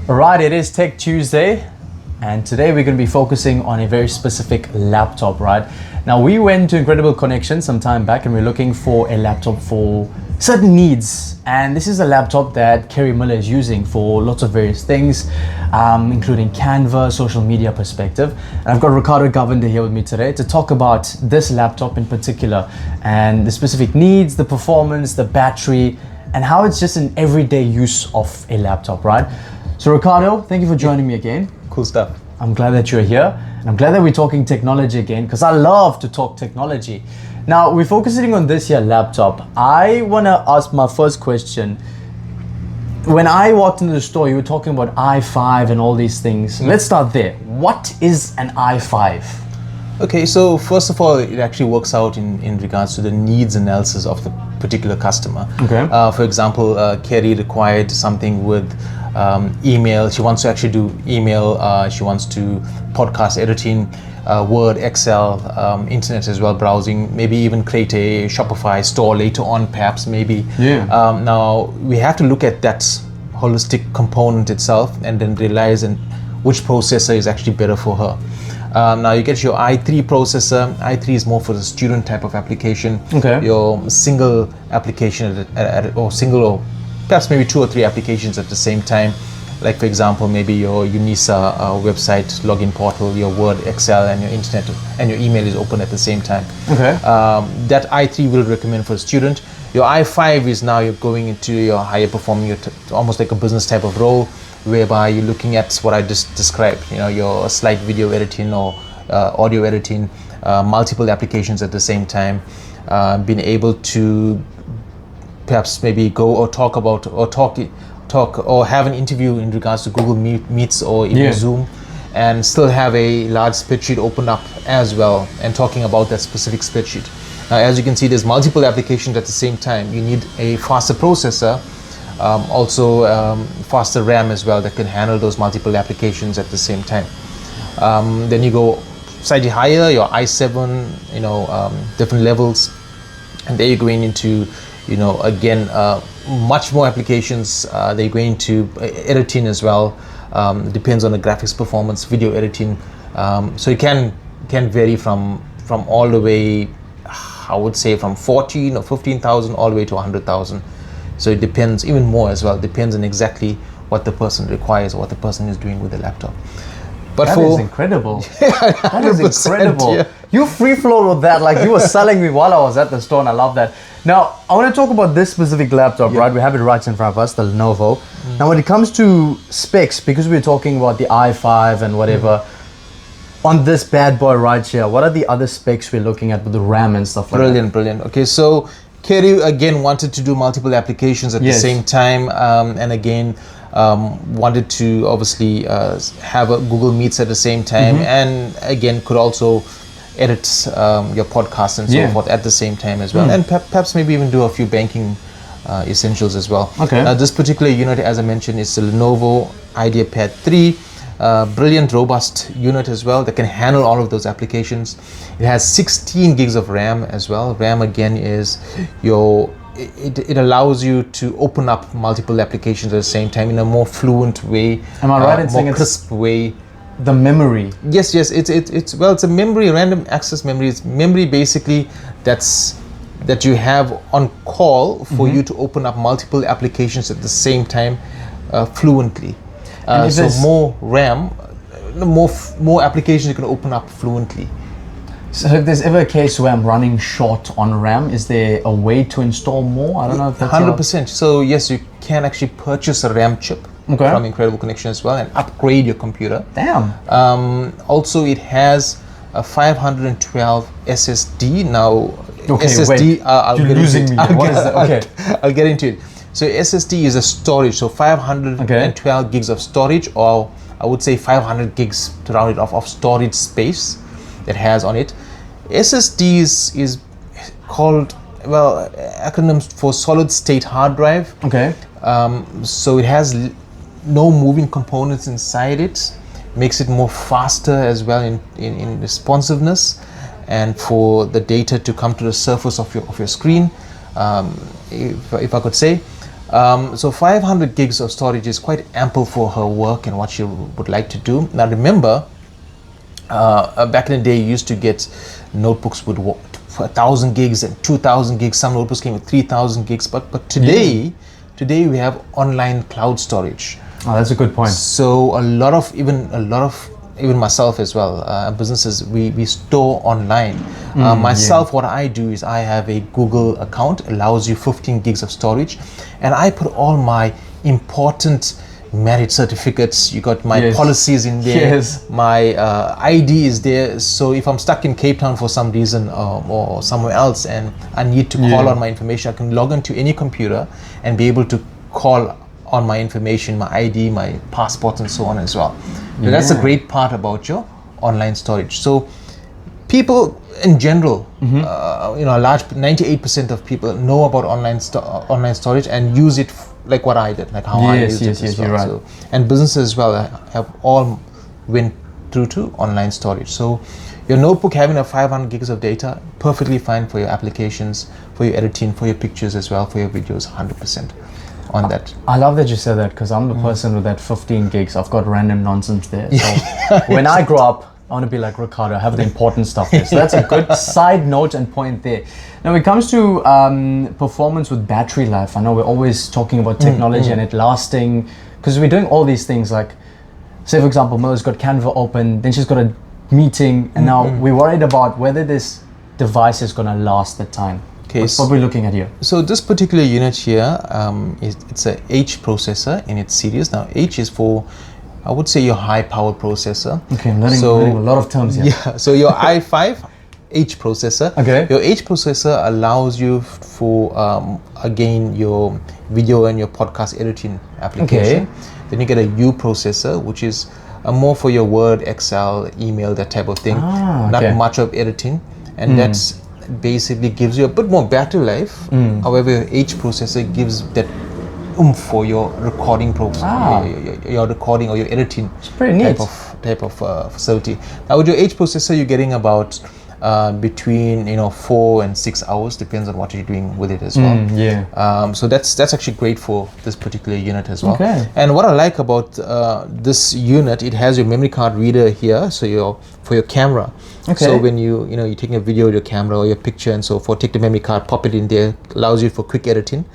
Right, it is Tech Tuesday, and today we're going to be focusing on a very specific laptop, right? Now, we went to Incredible Connection some time back and we're looking for a laptop for certain needs. And this is a laptop that Kerry Miller is using for lots of various things, including Canva, social media perspective. And I've got Ricardo Govender here with me today to talk about this laptop in particular and the specific needs, the performance, the battery, and how it's just an everyday use of a laptop, right? So Ricardo, thank you for joining me again. Cool stuff. I'm glad that you're here, and I'm glad that we're talking technology again, because I love to talk technology. Now, we're focusing on this here laptop. I want to ask my first question. When I walked into the store, you were talking about i5 and all these things. Let's start there. What is an i5? Okay, so first of all, it actually works out in regards to the needs analysis of the particular customer. Okay. For example, Kerry required something with email. She wants to actually do email. She wants to podcast editing, Word, Excel, internet as well, browsing, maybe even create a Shopify store later on, perhaps, maybe. Yeah. Now, we have to look at that holistic component itself and then realize which processor is actually better for her. Now you get your i3 processor. i3 is more for the student type of application. Okay. Your single application or single or perhaps maybe 2 or 3 applications at the same time. Like for example, maybe your UNISA website login portal, your Word, Excel, and your internet and your email is open at the same time. Okay. That i3 will recommend for a student. Your i5 is now you're going into your higher performing, almost like a business type of role, whereby you're looking at what I just described, your slide video editing or audio editing, multiple applications at the same time, being able to perhaps maybe go or talk about or talk or have an interview in regards to Google Meets or even Zoom, and still have a large spreadsheet open up as well and talking about that specific spreadsheet. Now, as you can see, there's multiple applications at the same time. You need a faster processor, also faster RAM as well that can handle those multiple applications at the same time. Then you go slightly higher, your i7, different levels, and there you're going into, again, much more applications. They're going to editing as well. Depends on the graphics performance, video editing. So it can vary from all the way, I would say, from 14 or 15,000 all the way to 100,000. So it depends, even more as well, depends on exactly what the person requires or what the person is doing with the laptop. But that is incredible. That is incredible. Yeah. You free flowed with that, like you were selling me while I was at the store, and I love that. Now, I want to talk about this specific laptop, right? We have it right in front of us, the Lenovo. Now, when it comes to specs, because we're talking about the i5 and whatever, on this bad boy right here, what are the other specs we're looking at with the RAM and stuff like that? Brilliant. Okay, so Kerry again wanted to do multiple applications at the same time, and again wanted to obviously have a Google Meets at the same time, and again could also edit your podcast and so forth at the same time as well, and perhaps maybe even do a few banking essentials as well. Okay. Now this particular unit, as I mentioned, is the Lenovo IdeaPad 3. Brilliant, robust unit as well that can handle all of those applications. It has 16 gigs of RAM as well. RAM again is it allows you to open up multiple applications at the same time in a more fluent way. Am I right in saying more crisp way? The memory. Yes. It's a memory, random access memory. It's memory basically that you have on call for you to open up multiple applications at the same time fluently. So more RAM, more applications you can open up fluently. So if there's ever a case where I'm running short on RAM, is there a way to install more? I don't know if that's 100%. So yes, you can actually purchase a RAM chip from Incredible Connection as well and upgrade your computer. Damn. Also, it has a 512 SSD. Now, SSD, you're losing me. What is that? I'll get into it. So SSD is a storage, so 512 gigs of storage, or I would say 500 gigs to round it off of storage space that has on it. SSD is called, acronyms for solid state hard drive. Okay. So it has no moving components inside it, makes it more faster as well in responsiveness, and for the data to come to the surface of your screen, if I could say. So 500 gigs of storage is quite ample for her work and what she would like to do. Now remember, back in the day, you used to get notebooks with 1,000 gigs and 2,000 gigs. Some notebooks came with 3,000 gigs. But today we have online cloud storage. Oh, that's a good point. So a lot of even myself as well, businesses, we store online. Myself, what I do is I have a Google account, allows you 15 gigs of storage, and I put all my important marriage certificates. You got my policies in there. My ID is there. So if I'm stuck in Cape Town for some reason or somewhere else and I need to call on my information, I can log into any computer and be able to call on my information, my ID, my passport, and so on as well. So that's a great part about your online storage. So people in general, a large 98% of people know about online storage and use it like what I did, like how I used it as well. You're right. So, and businesses as well have all went through to online storage. So your notebook having a 500 gigs of data, perfectly fine for your applications, for your editing, for your pictures as well, for your videos, 100% on that. I love that you said that, because I'm the person with that 15 gigs. I've got random nonsense there. So when I grow up, I want to be like Ricardo, I have the important stuff there. So that's a good side note and point there. Now, when it comes to performance with battery life, I know we're always talking about technology and it lasting, because we're doing all these things like, say for example, Miller's got Canva open, then she's got a meeting, and now we're worried about whether this device is going to last the time. Okay, what are we looking at here? So this particular unit here, it's a H processor in its series. Now H is for, I would say, your high power processor. Okay, I'm learning a lot of terms here. Yeah, so your i5 H processor. Okay. Your H processor allows you for, again, your video and your podcast editing application. Okay. Then you get a U processor, which is more for your Word, Excel, email, that type of thing. Not much of editing. And that's basically gives you a bit more battery life. However, your H processor gives that oomph for your recording your recording or your editing type of facility. Now with your H processor, you're getting about between 4 and 6 hours, depends on what you're doing with it as well. So that's actually great for this particular unit as well. Okay. And what I like about this unit, it has your memory card reader here, so for your camera. Okay. So when you're taking a video with your camera or your picture and so forth, take the memory card, pop it in there, allows you for quick editing.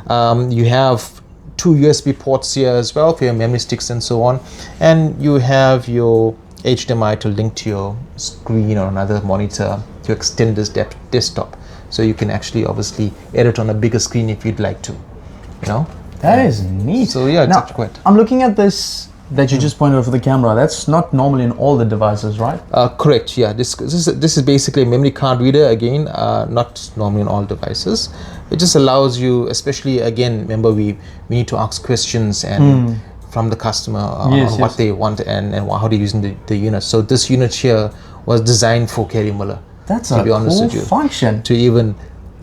You have 2 USB ports here as well for your memory sticks and so on, and you have your HDMI to link to your screen or another monitor to extend this desktop, so you can actually obviously edit on a bigger screen if you'd like to. That is neat. So yeah, now, it's quite. I'm looking at this that you just pointed out for the camera. That's not normal in all the devices, right? Correct. Yeah. This is basically a memory card reader. Again, not normal in all devices. It just allows you, especially again, remember we need to ask questions and from the customer on what they want and how they're using the unit. So this unit here was designed for Kerry Miller. That's a cool function. To even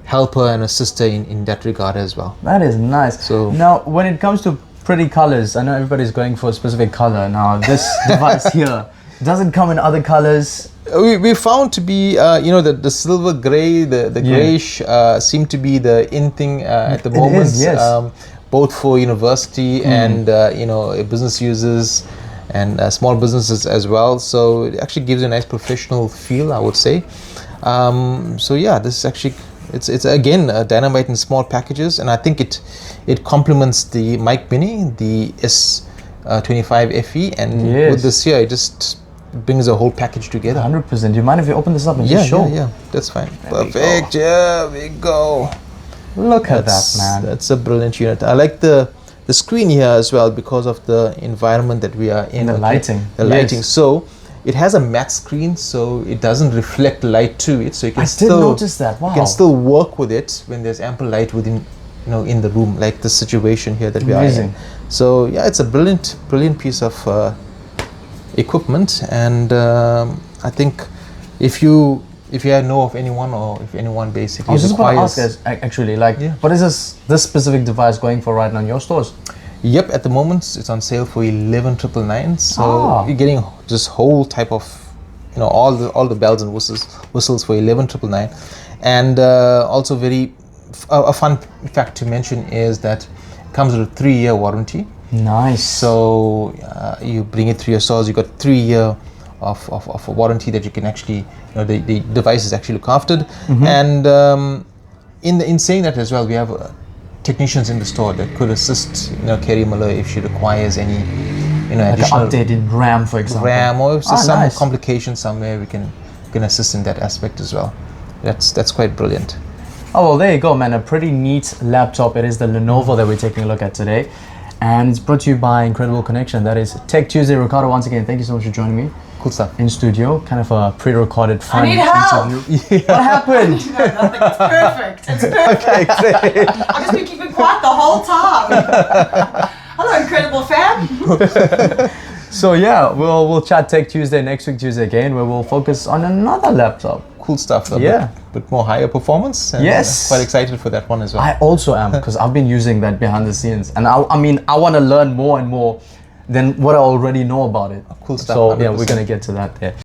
help her and assist her in that regard as well. That is nice. So now, when it comes to pretty colors, I know everybody's going for a specific color. Now, this device here doesn't come in other colors. We found to be, the silver gray, the grayish seem to be the in thing at the moment. Is, yes. Both for university and business users and small businesses as well. So it actually gives you a nice professional feel, I would say. So yeah, this is actually it's again dynamite in small packages, and I think it complements the Mic Mini, the S25 FE, and with this here, it just brings a whole package together. 100%. Do you mind if you open this up and just show? Yeah, that's fine. Perfect. There we go. Look at that, man. That's a brilliant unit. I like the screen here as well because of the environment that we are in. The lighting. The lighting. So it has a matte screen, so it doesn't reflect light to it. So you can notice that. Wow. You can still work with it when there's ample light within, in the room, like the situation here that we are in. So yeah, it's a brilliant piece of equipment, and I think if you know of anyone, or if anyone basically I was just going to ask us actually, what is this specific device going for right now in your stores? Yep, at the moment it's on sale for 11,999. So you're getting this whole type of, all the bells and whistles for 11,999. And also a fun fact to mention is that Comes with a 3-year warranty. Nice. So you bring it through your stores, you got 3-year of a warranty that you can actually, the device is actually looked after. And in saying that as well, we have technicians in the store that could assist, Kerry Miller if she requires any, like additional an update in RAM, for example. RAM, or if there's some nice. complication somewhere, we can assist in that aspect as well. That's quite brilliant. Oh, well, there you go, man. A pretty neat laptop. It is the Lenovo that we're taking a look at today. And it's brought to you by Incredible Connection. That is Tech Tuesday. Ricardo, once again, thank you so much for joining me. Cool stuff. In studio, kind of a pre-recorded fun I need help. interview. What happened? No, nothing. It's perfect. It's perfect. Okay, great. I've just been keeping quiet the whole time. Hello, incredible fam. So yeah, we'll chat Tech Tuesday next week, Tuesday again, where we'll focus on another laptop. Cool stuff. Yeah. But more higher performance. And Yes. quite excited for that one as well. I also am, because I've been using that behind the scenes, and I want to learn more and more than what I already know about it. Cool stuff. So yeah, 100%. we're gonna get to that there.